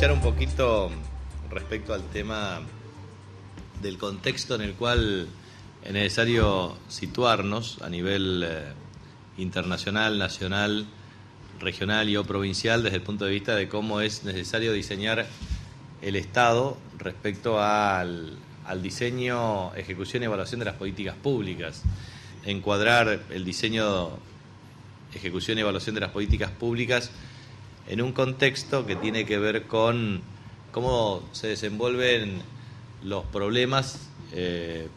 Un poquito respecto al tema del contexto en el cual es necesario situarnos a nivel internacional, nacional, regional y o provincial desde el punto de vista de cómo es necesario diseñar el Estado respecto al diseño, ejecución y evaluación de las políticas públicas. Encuadrar el diseño, ejecución y evaluación de las políticas públicas en un contexto que tiene que ver con cómo se desenvuelven los problemas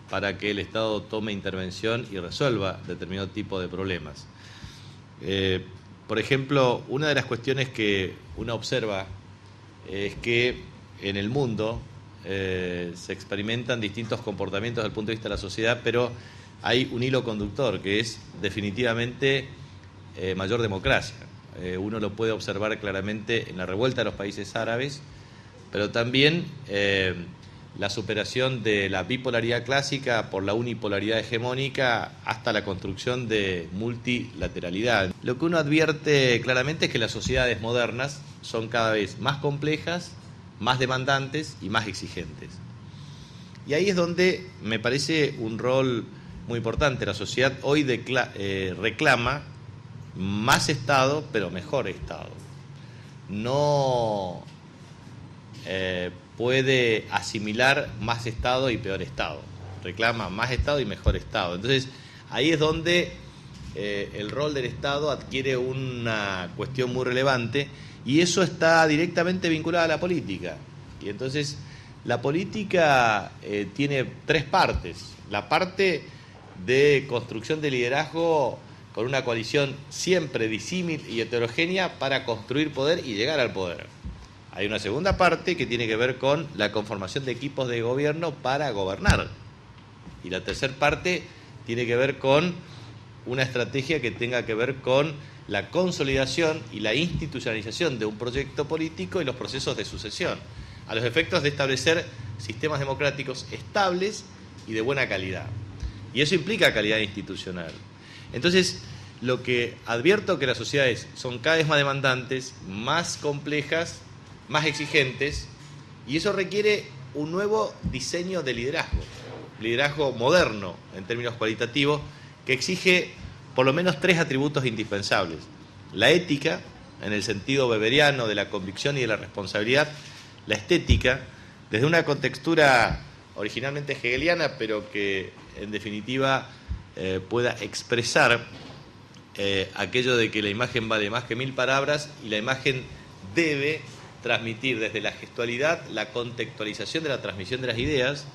para que el Estado tome intervención y resuelva determinado tipo de problemas. Por ejemplo, una de las cuestiones que uno observa es que en el mundo se experimentan distintos comportamientos desde el punto de vista de la sociedad, pero hay un hilo conductor que es definitivamente mayor democracia. Uno lo puede observar claramente en la revuelta de los países árabes, pero también la superación de la bipolaridad clásica por la unipolaridad hegemónica hasta la construcción de multilateralidad. Lo que uno advierte claramente es que las sociedades modernas son cada vez más complejas, más demandantes y más exigentes. Y ahí es donde me parece un rol muy importante. La sociedad hoy reclama más Estado, pero mejor Estado. No puede asimilar más Estado y peor Estado. Reclama más Estado y mejor Estado. Entonces, ahí es donde el rol del Estado adquiere una cuestión muy relevante y eso está directamente vinculado a la política. Y entonces, la política tiene tres partes. La parte de construcción de liderazgo con una coalición siempre disímil y heterogénea para construir poder y llegar al poder. Hay una segunda parte que tiene que ver con la conformación de equipos de gobierno para gobernar. Y la tercera parte tiene que ver con una estrategia que tenga que ver con la consolidación y la institucionalización de un proyecto político y los procesos de sucesión, a los efectos de establecer sistemas democráticos estables y de buena calidad. Y eso implica calidad institucional. Entonces, lo que advierto que las sociedades son cada vez más demandantes, más complejas, más exigentes, y eso requiere un nuevo diseño de liderazgo moderno en términos cualitativos, que exige por lo menos tres atributos indispensables. La ética, en el sentido weberiano de la convicción y de la responsabilidad, la estética, desde una contextura originalmente hegeliana, pero que en definitiva pueda expresar aquello de que la imagen vale más que 1000 palabras y la imagen debe transmitir desde la gestualidad la contextualización de la transmisión de las ideas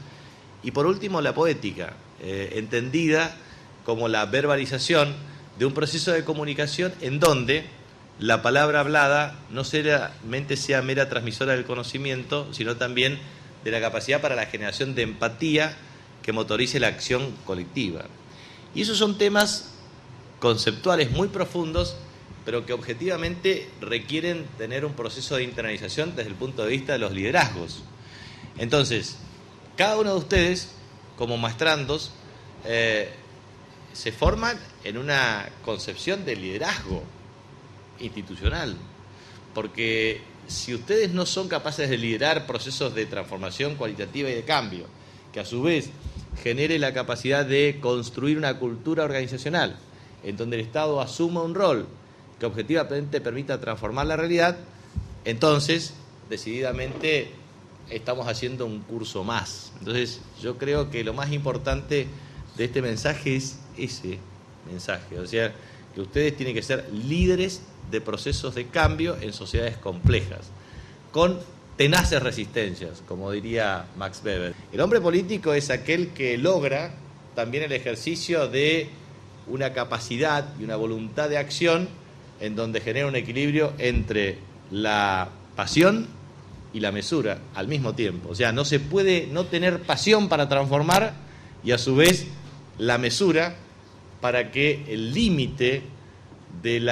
y por último la poética, entendida como la verbalización de un proceso de comunicación en donde la palabra hablada no solamente sea mera transmisora del conocimiento, sino también de la capacidad para la generación de empatía que motorice la acción colectiva. Y esos son temas conceptuales muy profundos, pero que objetivamente requieren tener un proceso de internalización desde el punto de vista de los liderazgos. Entonces, cada uno de ustedes, como maestrandos, se forman en una concepción de liderazgo institucional, porque si ustedes no son capaces de liderar procesos de transformación cualitativa y de cambio, que a su vez genere la capacidad de construir una cultura organizacional en donde el Estado asuma un rol que objetivamente permita transformar la realidad, entonces decididamente estamos haciendo un curso más. Entonces yo creo que lo más importante de este mensaje es ese mensaje, o sea, que ustedes tienen que ser líderes de procesos de cambio en sociedades complejas, con tenaces resistencias, como diría Max Weber. El hombre político es aquel que logra también el ejercicio de una capacidad y una voluntad de acción en donde genera un equilibrio entre la pasión y la mesura al mismo tiempo. O sea, no se puede no tener pasión para transformar y a su vez la mesura para que el límite del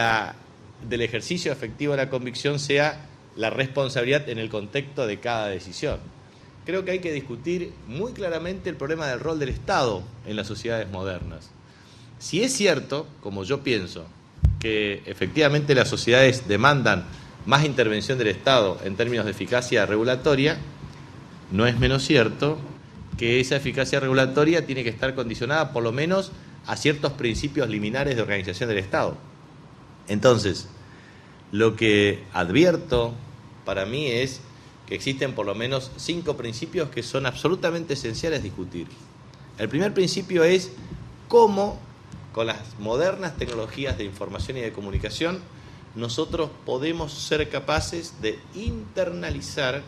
ejercicio efectivo de la convicción sea la responsabilidad en el contexto de cada decisión. Creo que hay que discutir muy claramente el problema del rol del Estado en las sociedades modernas. Si es cierto, como yo pienso, que efectivamente las sociedades demandan más intervención del Estado en términos de eficacia regulatoria, no es menos cierto que esa eficacia regulatoria tiene que estar condicionada por lo menos a ciertos principios liminares de organización del Estado. Entonces, lo que advierto para mí es que existen por lo menos 5 principios que son absolutamente esenciales discutir. El primer principio es cómo, con las modernas tecnologías de información y de comunicación, nosotros podemos ser capaces de internalizar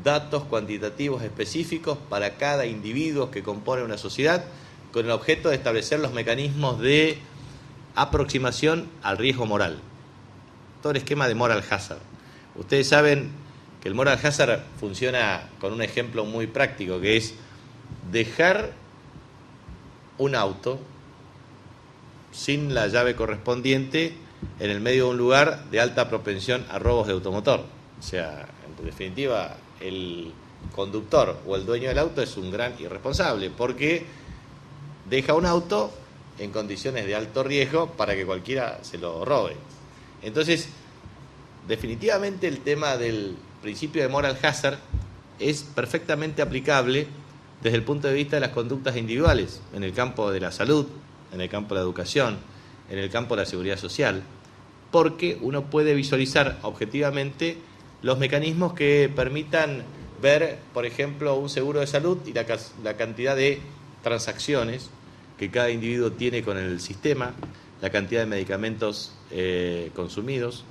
datos cuantitativos específicos para cada individuo que compone una sociedad, con el objeto de establecer los mecanismos de aproximación al riesgo moral. Todo el esquema de moral hazard. Ustedes saben que el moral hazard funciona con un ejemplo muy práctico, que es dejar un auto sin la llave correspondiente en el medio de un lugar de alta propensión a robos de automotor. O sea, en definitiva, el conductor o el dueño del auto es un gran irresponsable, porque deja un auto en condiciones de alto riesgo para que cualquiera se lo robe. Entonces, definitivamente el tema del principio de moral hazard es perfectamente aplicable desde el punto de vista de las conductas individuales, en el campo de la salud, en el campo de la educación, en el campo de la seguridad social, porque uno puede visualizar objetivamente los mecanismos que permitan ver, por ejemplo, un seguro de salud y la cantidad de transacciones que cada individuo tiene con el sistema, la cantidad de medicamentos consumidos,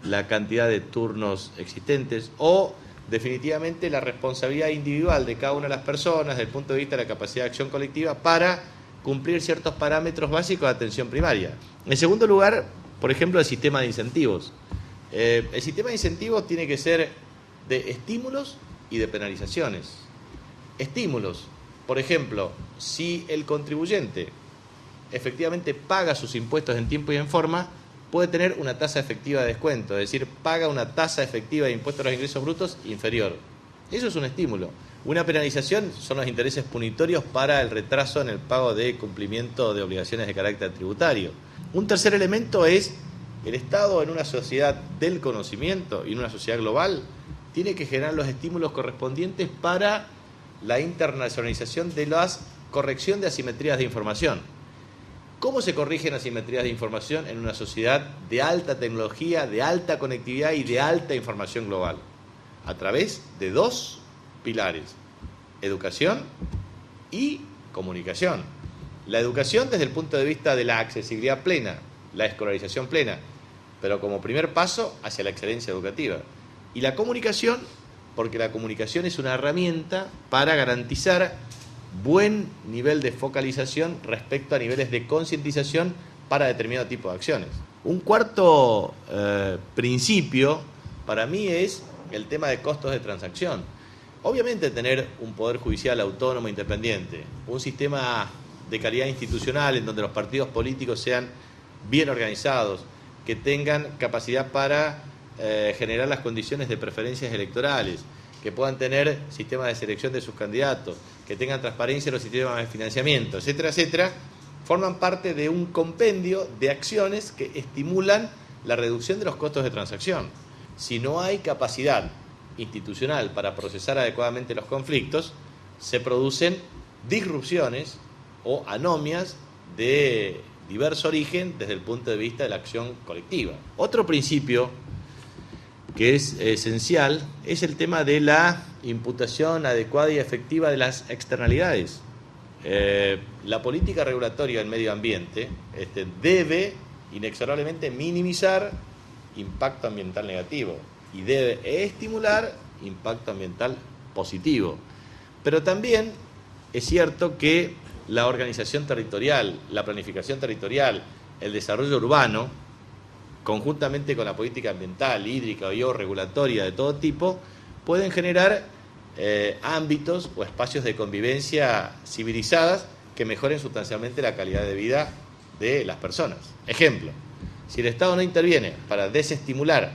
la cantidad de turnos existentes o definitivamente la responsabilidad individual de cada una de las personas desde el punto de vista de la capacidad de acción colectiva para cumplir ciertos parámetros básicos de atención primaria. En segundo lugar, por ejemplo, el sistema de incentivos. El sistema de incentivos tiene que ser de estímulos y de penalizaciones. Estímulos, por ejemplo, si el contribuyente efectivamente paga sus impuestos en tiempo y en forma, puede tener una tasa efectiva de descuento, es decir, paga una tasa efectiva de impuestos a los ingresos brutos inferior. Eso es un estímulo. Una penalización son los intereses punitorios para el retraso en el pago de cumplimiento de obligaciones de carácter tributario. Un tercer elemento es el Estado en una sociedad del conocimiento y en una sociedad global tiene que generar los estímulos correspondientes para la internacionalización de la corrección de asimetrías de información. ¿Cómo se corrigen asimetrías de información en una sociedad de alta tecnología, de alta conectividad y de alta información global? A través de 2 pilares: educación y comunicación. La educación desde el punto de vista de la accesibilidad plena, la escolarización plena, pero como primer paso hacia la excelencia educativa. Y la comunicación, porque la comunicación es una herramienta para garantizar buen nivel de focalización respecto a niveles de concientización para determinado tipo de acciones. Un cuarto principio para mí es el tema de costos de transacción. Obviamente tener un poder judicial autónomo, independiente, un sistema de calidad institucional en donde los partidos políticos sean bien organizados, que tengan capacidad para generar las condiciones de preferencias electorales, que puedan tener sistemas de selección de sus candidatos, que tengan transparencia en los sistemas de financiamiento, etcétera, etcétera, forman parte de un compendio de acciones que estimulan la reducción de los costos de transacción. Si no hay capacidad institucional para procesar adecuadamente los conflictos, se producen disrupciones o anomias de diverso origen desde el punto de vista de la acción colectiva. Otro principio que es esencial es el tema de la imputación adecuada y efectiva de las externalidades. La política regulatoria del medio ambiente debe inexorablemente minimizar impacto ambiental negativo y debe estimular impacto ambiental positivo. Pero también es cierto que la organización territorial, la planificación territorial, el desarrollo urbano, conjuntamente con la política ambiental, hídrica o regulatoria de todo tipo, pueden generar ámbitos o espacios de convivencia civilizadas que mejoren sustancialmente la calidad de vida de las personas. Ejemplo, si el Estado no interviene para desestimular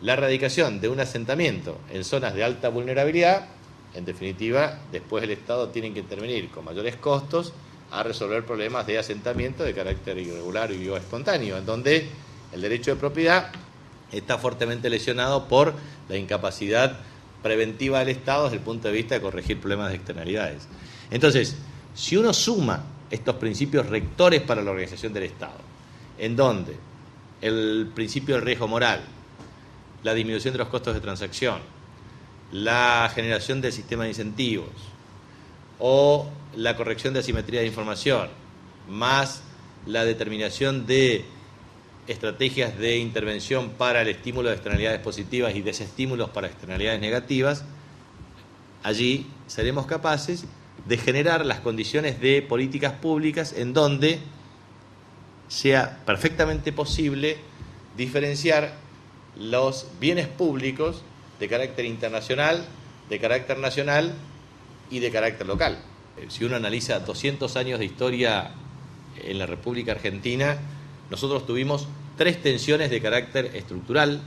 la erradicación de un asentamiento en zonas de alta vulnerabilidad, en definitiva, después el Estado tiene que intervenir con mayores costos a resolver problemas de asentamiento de carácter irregular y o espontáneo, en donde el derecho de propiedad está fuertemente lesionado por la incapacidad preventiva del Estado desde el punto de vista de corregir problemas de externalidades. Entonces, si uno suma estos principios rectores para la organización del Estado, en donde el principio del riesgo moral, la disminución de los costos de transacción, la generación del sistema de incentivos o la corrección de asimetría de información, más la determinación de estrategias de intervención para el estímulo de externalidades positivas y desestímulos para externalidades negativas, allí seremos capaces de generar las condiciones de políticas públicas en donde sea perfectamente posible diferenciar los bienes públicos de carácter internacional, de carácter nacional y de carácter local. Si uno analiza 200 años de historia en la República Argentina, nosotros tuvimos 3 tensiones de carácter estructural,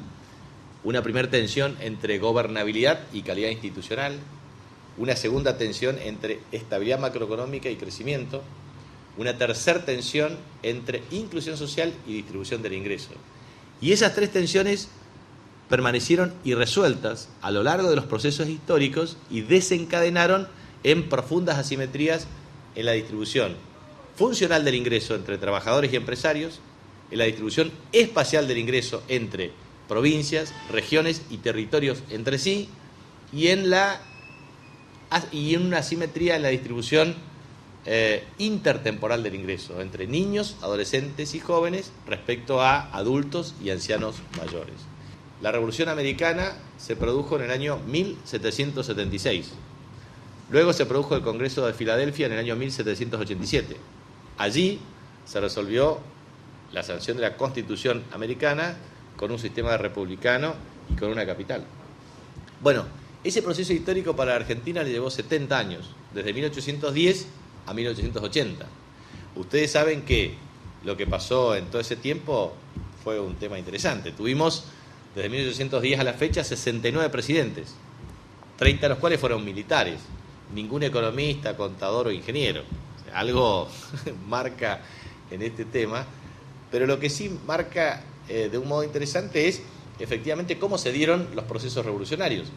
una primera tensión entre gobernabilidad y calidad institucional, una segunda tensión entre estabilidad macroeconómica y crecimiento, una tercera tensión entre inclusión social y distribución del ingreso. Y esas 3 tensiones permanecieron irresueltas a lo largo de los procesos históricos y desencadenaron en profundas asimetrías en la distribución funcional del ingreso entre trabajadores y empresarios, en la distribución espacial del ingreso entre provincias, regiones y territorios entre sí, y en una asimetría en la distribución intertemporal del ingreso entre niños, adolescentes y jóvenes respecto a adultos y ancianos mayores. La Revolución Americana se produjo en el año 1776. Luego se produjo el Congreso de Filadelfia en el año 1787. Allí se resolvió la sanción de la Constitución americana con un sistema republicano y con una capital. Bueno, ese proceso histórico para la Argentina le llevó 70 años, desde 1810 a 1880. Ustedes saben que lo que pasó en todo ese tiempo fue un tema interesante. Tuvimos desde 1810 a la fecha 69 presidentes, 30 de los cuales fueron militares, ningún economista, contador o ingeniero. O sea, algo marca en este tema, pero lo que sí marca de un modo interesante es efectivamente cómo se dieron los procesos revolucionarios.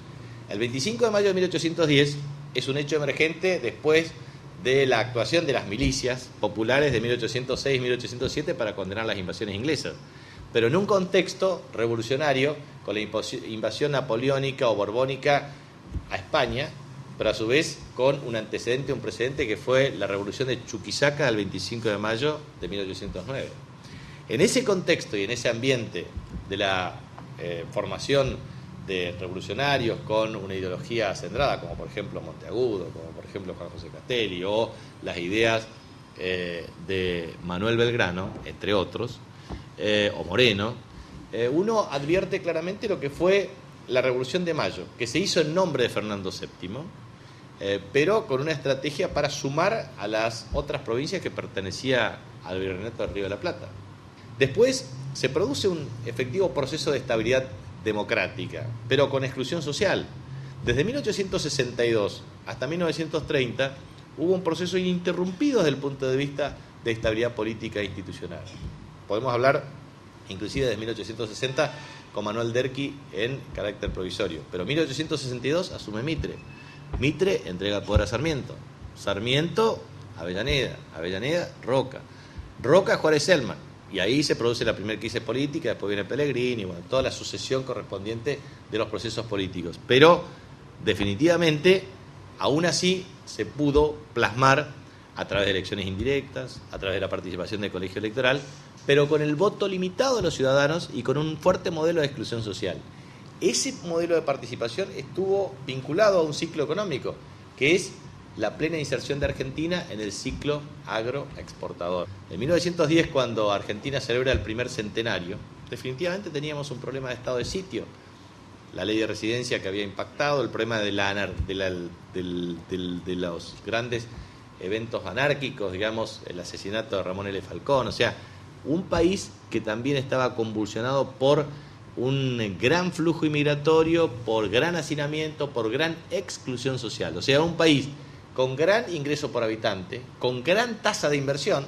El 25 de mayo de 1810 es un hecho emergente después de la actuación de las milicias populares de 1806 y 1807 para condenar las invasiones inglesas, pero en un contexto revolucionario con la invasión napoleónica o borbónica a España, pero a su vez con un antecedente, un precedente que fue la revolución de Chuquisaca del 25 de mayo de 1809. En ese contexto y en ese ambiente de la formación de revolucionarios con una ideología centrada, como por ejemplo Monteagudo, como por ejemplo Juan José Castelli, o las ideas de Manuel Belgrano, entre otros, o Moreno, uno advierte claramente lo que fue la Revolución de Mayo, que se hizo en nombre de Fernando VII, pero con una estrategia para sumar a las otras provincias que pertenecían al Virreinato del Río de la Plata. Después se produce un efectivo proceso de estabilidad democrática, pero con exclusión social. Desde 1862 hasta 1930 hubo un proceso ininterrumpido desde el punto de vista de estabilidad política e institucional. Podemos hablar inclusive desde 1860 con Manuel Derqui en carácter provisorio, pero en 1862 asume Mitre. Mitre entrega el poder a Sarmiento. Sarmiento, Avellaneda. Avellaneda, Roca. Roca, Juárez Celman. Y ahí se produce la primera crisis política, después viene Pellegrini, bueno, toda la sucesión correspondiente de los procesos políticos. Pero, definitivamente, aún así se pudo plasmar a través de elecciones indirectas, a través de la participación del colegio electoral, pero con el voto limitado de los ciudadanos y con un fuerte modelo de exclusión social. Ese modelo de participación estuvo vinculado a un ciclo económico, que es la plena inserción de Argentina en el ciclo agroexportador. En 1910, cuando Argentina celebra el primer centenario, definitivamente teníamos un problema de estado de sitio. La ley de residencia que había impactado, el problema de los grandes eventos anárquicos, digamos, el asesinato de Ramón L. Falcón, o sea, un país que también estaba convulsionado por un gran flujo inmigratorio, por gran hacinamiento, por gran exclusión social. O sea, un país con gran ingreso por habitante, con gran tasa de inversión.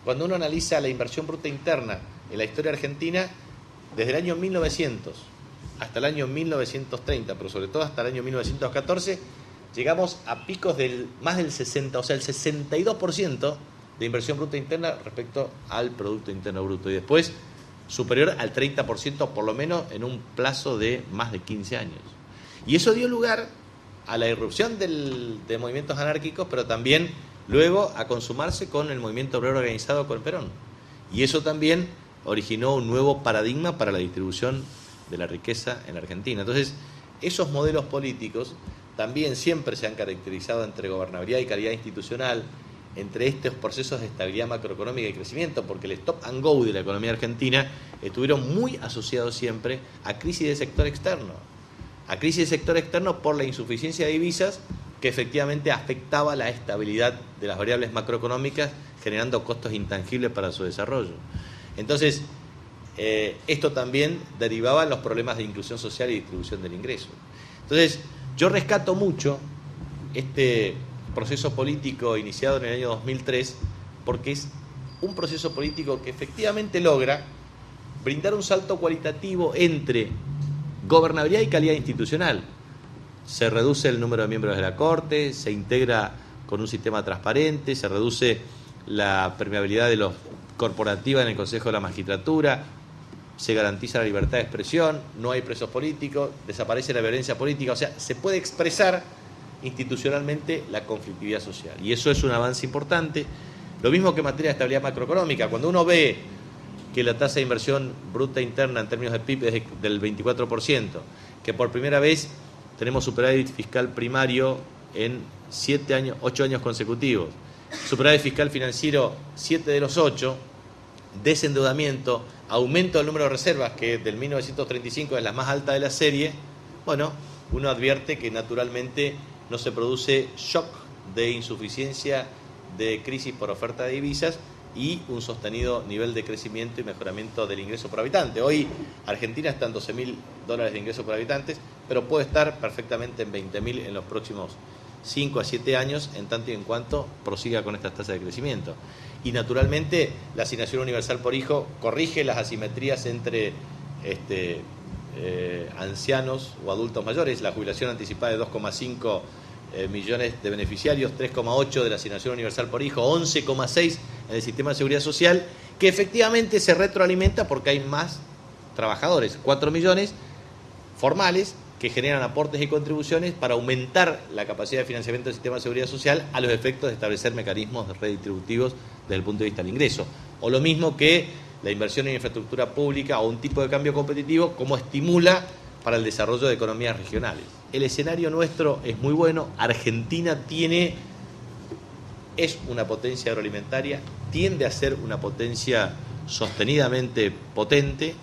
Cuando uno analiza la inversión bruta interna en la historia argentina, desde el año 1900 hasta el año 1930, pero sobre todo hasta el año 1914, llegamos a picos del más del 60, o sea, el 62% de inversión bruta interna respecto al Producto Interno Bruto. Y después superior al 30% por lo menos en un plazo de más de 15 años. Y eso dio lugar a la irrupción de movimientos anárquicos, pero también luego a consumarse con el movimiento obrero organizado con Perón. Y eso también originó un nuevo paradigma para la distribución de la riqueza en la Argentina. Entonces, esos modelos políticos también siempre se han caracterizado entre gobernabilidad y calidad institucional, entre estos procesos de estabilidad macroeconómica y crecimiento, porque el stop and go de la economía argentina estuvieron muy asociados siempre a crisis del sector externo. A crisis del sector externo por la insuficiencia de divisas que efectivamente afectaba la estabilidad de las variables macroeconómicas, generando costos intangibles para su desarrollo. Entonces, esto también derivaba en los problemas de inclusión social y distribución del ingreso. Entonces, yo rescato mucho este proceso político iniciado en el año 2003 porque es un proceso político que efectivamente logra brindar un salto cualitativo entre gobernabilidad y calidad institucional. Se reduce el número de miembros de la Corte, se integra con un sistema transparente, se reduce la permeabilidad de los corporativa en el Consejo de la Magistratura, se garantiza la libertad de expresión, no hay presos políticos, desaparece la violencia política, o sea, se puede expresar institucionalmente la conflictividad social. Y eso es un avance importante. Lo mismo que en materia de estabilidad macroeconómica. Cuando uno ve que la tasa de inversión bruta interna en términos de PIB es del 24%, que por primera vez tenemos superávit fiscal primario en 8 años consecutivos, superávit fiscal financiero 7 de los 8, desendeudamiento, aumento del número de reservas, que del 1935 es la más alta de la serie, bueno, uno advierte que naturalmente no se produce shock de insuficiencia de crisis por oferta de divisas y un sostenido nivel de crecimiento y mejoramiento del ingreso por habitante. Hoy Argentina está en $12.000 de ingreso por habitantes, pero puede estar perfectamente en 20.000 en los próximos 5 a 7 años, en tanto y en cuanto prosiga con estas tasas de crecimiento. Y naturalmente la asignación universal por hijo corrige las asimetrías entre ancianos o adultos mayores, la jubilación anticipada de 2,5 millones de beneficiarios, 3,8 de la asignación universal por hijo, 11,6 en el sistema de seguridad social, que efectivamente se retroalimenta porque hay más trabajadores, 4 millones formales que generan aportes y contribuciones para aumentar la capacidad de financiamiento del sistema de seguridad social a los efectos de establecer mecanismos redistributivos desde el punto de vista del ingreso. O lo mismo que la inversión en infraestructura pública o un tipo de cambio competitivo como estimula para el desarrollo de economías regionales. El escenario nuestro es muy bueno. Argentina es una potencia agroalimentaria, tiende a ser una potencia sostenidamente potente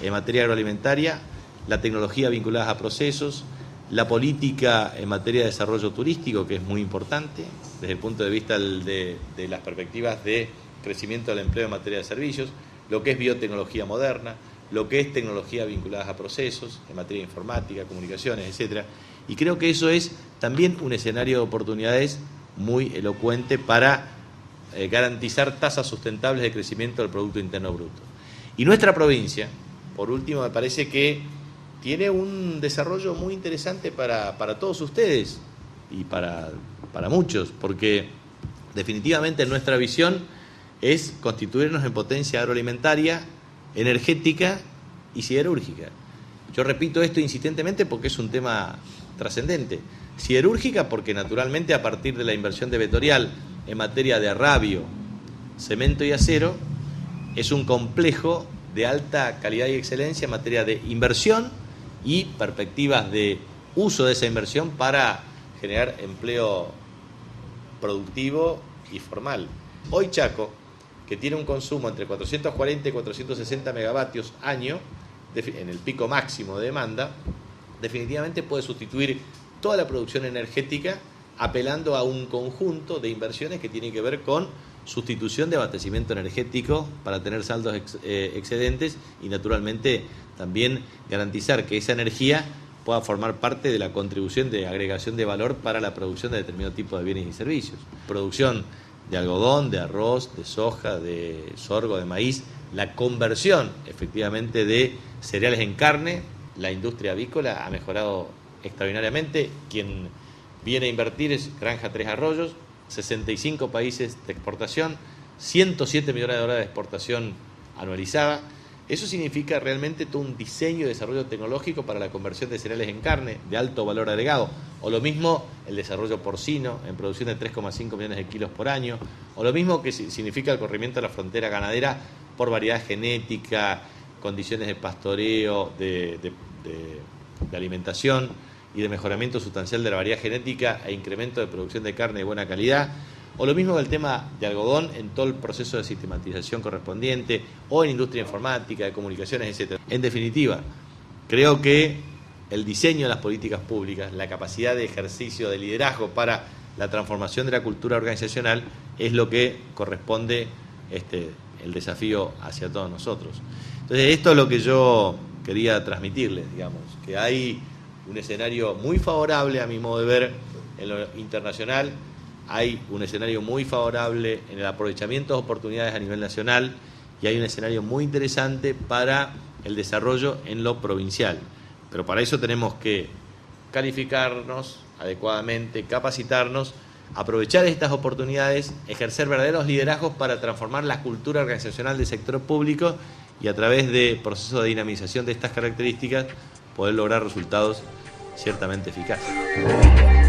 en materia agroalimentaria, la tecnología vinculada a procesos, la política en materia de desarrollo turístico, que es muy importante desde el punto de vista de las perspectivas de crecimiento del empleo en materia de servicios, lo que es biotecnología moderna, lo que es tecnología vinculada a procesos en materia de informática, comunicaciones, etcétera. Y creo que eso es también un escenario de oportunidades muy elocuente para garantizar tasas sustentables de crecimiento del Producto Interno Bruto. Y nuestra provincia, por último, me parece que tiene un desarrollo muy interesante para todos ustedes y para muchos, porque definitivamente nuestra visión es constituirnos en potencia agroalimentaria, energética y siderúrgica. Yo repito esto insistentemente porque es un tema trascendente. Siderúrgica porque naturalmente a partir de la inversión de Vetorial en materia de arrabio, cemento y acero, es un complejo de alta calidad y excelencia en materia de inversión y perspectivas de uso de esa inversión para generar empleo productivo y formal. Hoy Chaco, que tiene un consumo entre 440 y 460 megavatios año, en el pico máximo de demanda, definitivamente puede sustituir toda la producción energética apelando a un conjunto de inversiones que tienen que ver con sustitución de abastecimiento energético para tener saldos excedentes y naturalmente también garantizar que esa energía pueda formar parte de la contribución de agregación de valor para la producción de determinado tipo de bienes y servicios. Producción de algodón, de arroz, de soja, de sorgo, de maíz, la conversión efectivamente de cereales en carne, la industria avícola ha mejorado extraordinariamente. Quien viene a invertir es Granja Tres Arroyos, 65 países de exportación, 107 millones de dólares de exportación anualizada. Eso significa realmente todo un diseño y desarrollo tecnológico para la conversión de cereales en carne de alto valor agregado. O lo mismo el desarrollo porcino en producción de 3,5 millones de kilos por año. O lo mismo que significa el corrimiento de la frontera ganadera por variedad genética, condiciones de pastoreo, de alimentación y de mejoramiento sustancial de la variedad genética e incremento de producción de carne de buena calidad. O lo mismo que el tema de algodón en todo el proceso de sistematización correspondiente, o en industria informática, de comunicaciones, etc. En definitiva, creo que el diseño de las políticas públicas, la capacidad de ejercicio de liderazgo para la transformación de la cultura organizacional es lo que corresponde el desafío hacia todos nosotros. Entonces, esto es lo que yo quería transmitirles, digamos, que hay un escenario muy favorable a mi modo de ver en lo internacional. Hay un escenario muy favorable en el aprovechamiento de oportunidades a nivel nacional y hay un escenario muy interesante para el desarrollo en lo provincial. Pero para eso tenemos que calificarnos adecuadamente, capacitarnos, aprovechar estas oportunidades, ejercer verdaderos liderazgos para transformar la cultura organizacional del sector público y a través de procesos de dinamización de estas características poder lograr resultados ciertamente eficaces.